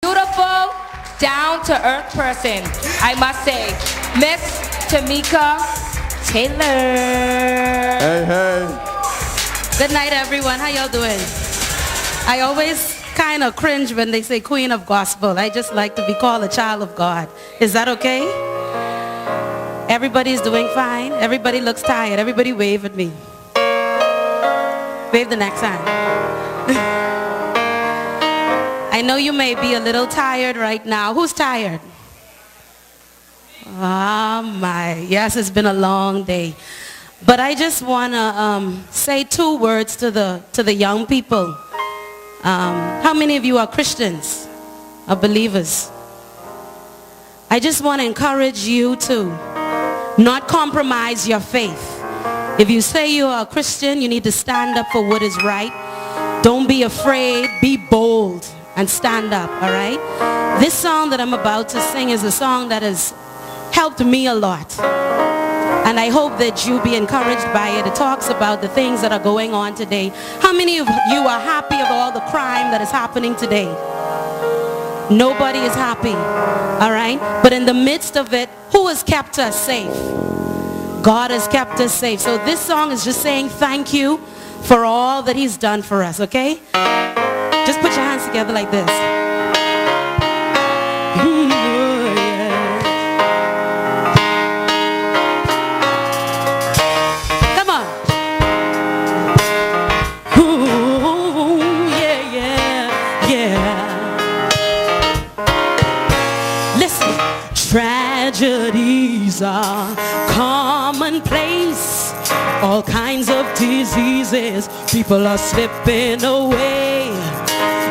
Beautiful, down-to-earth person, I must say, Miss Tamika Taylor. Hey, hey. Good night, everyone. How y'all doing? I always kind of cringe when they say Queen of Gospel. I just like to be called a child of God. Is that okay? Everybody's doing fine. Everybody looks tired. Everybody wave at me. Wave the next time. I know you may be a little tired right now. Who's tired? Oh my, yes, it's been a long day. But I just want to say two words to the young people. How many of you are Christians or believers? I just want to encourage you to not compromise your faith. If you say you are a Christian, you need to stand up for what is right. Don't be afraid, be bold and stand up, all right? This song that I'm about to sing is a song that has helped me a lot. And I hope that you'll be encouraged by it. It talks about the things that are going on today. How many of you are happy of all the crime that is happening today? Nobody is happy, all right? But in the midst of it, who has kept us safe? God has kept us safe. So this song is just saying thank you for all that he's done for us, okay? Just put your hands together like this. Come on. Ooh, yeah, yeah, yeah. Listen, tragedies are commonplace. All kinds of diseases, people are slipping away.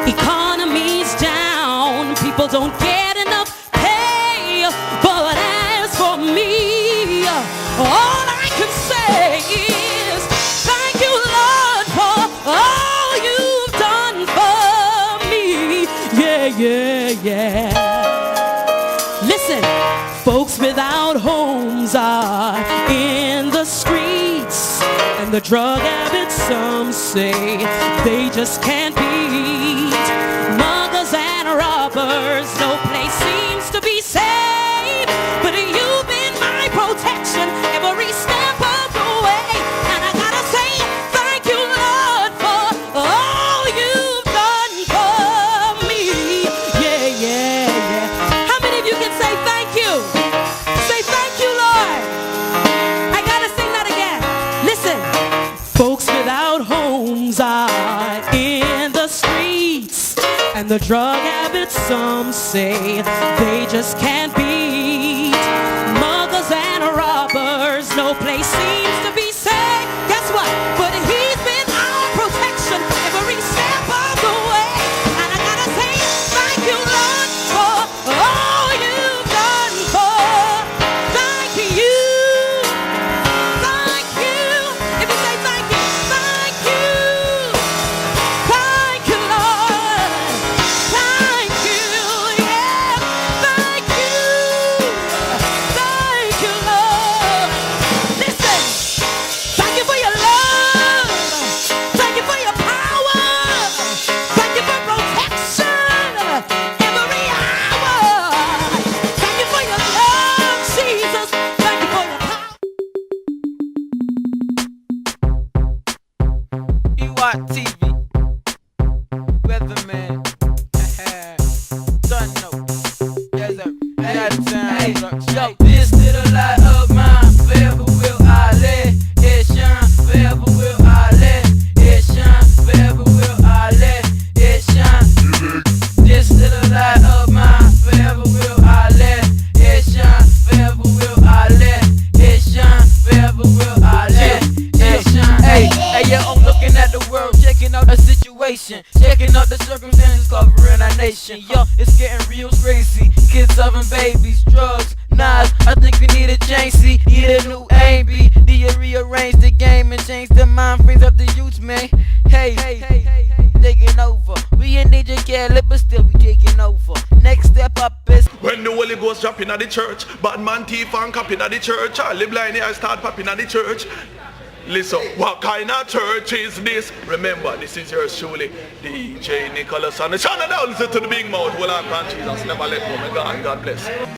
Economy's down, people don't get enough pay. But as for me, all I can say is thank you, Lord, for all you've done for me. Yeah, yeah, yeah. Listen, folks without homes are in the streets, and the drug habits, some say they just can't beat. Muggers and robbers, no place seems to be safe. But you've been my protection every step of the way. And I gotta say thank you, Lord, for all you've done for me. Yeah, yeah, yeah. How many of you can say thank you? Say thank you, Lord. I gotta sing that again. Listen, folks without homes are in the streets, and the drug habits, some say they just can't beat. Muggers and robbers, no place seems to be safe. Guess what? But he's been our protection every step of the way. And I gotta say thank you, Lord, for all you've done for. Thank you. Thank you. If you say thank you, thank you. Thank you, Lord. Thank you, yeah. Thank you. Thank you, Lord. Listen, thank you for your love. Thank you for your power. Thank you for protection every hour. Thank you for your love, Jesus. Thank you for your power. EYTV, Weatherman, Sun Note, yes sir, yo, this little light of mine, forever will I let it shine, forever will I let it shine, forever will I let it shine. This little light of mine, forever will I let it shine, forever will I let it shine, forever will I let it shine. Hey, yeah, I'm looking at the world, checking out the situation, checking out the circumstances covering our nation. Yo, it's getting real crazy. Kids having babies, drugs, knives. I think we need a change. See, need a new aim. Be do you rearrange the game and change the mind frames of the youth, man? Hey, taking over. We in danger, careless, but still we taking over. Next step up is When the Holy Ghost drop in at the church, bad man thief and cop in at the church, Charlie blind here start popping at the church. Listen, what kind of church is this? Remember, this is yours truly, DJ Nicholas. And the channel down, listen to the big mouth. Well, I'm Jesus, never let go. May God bless.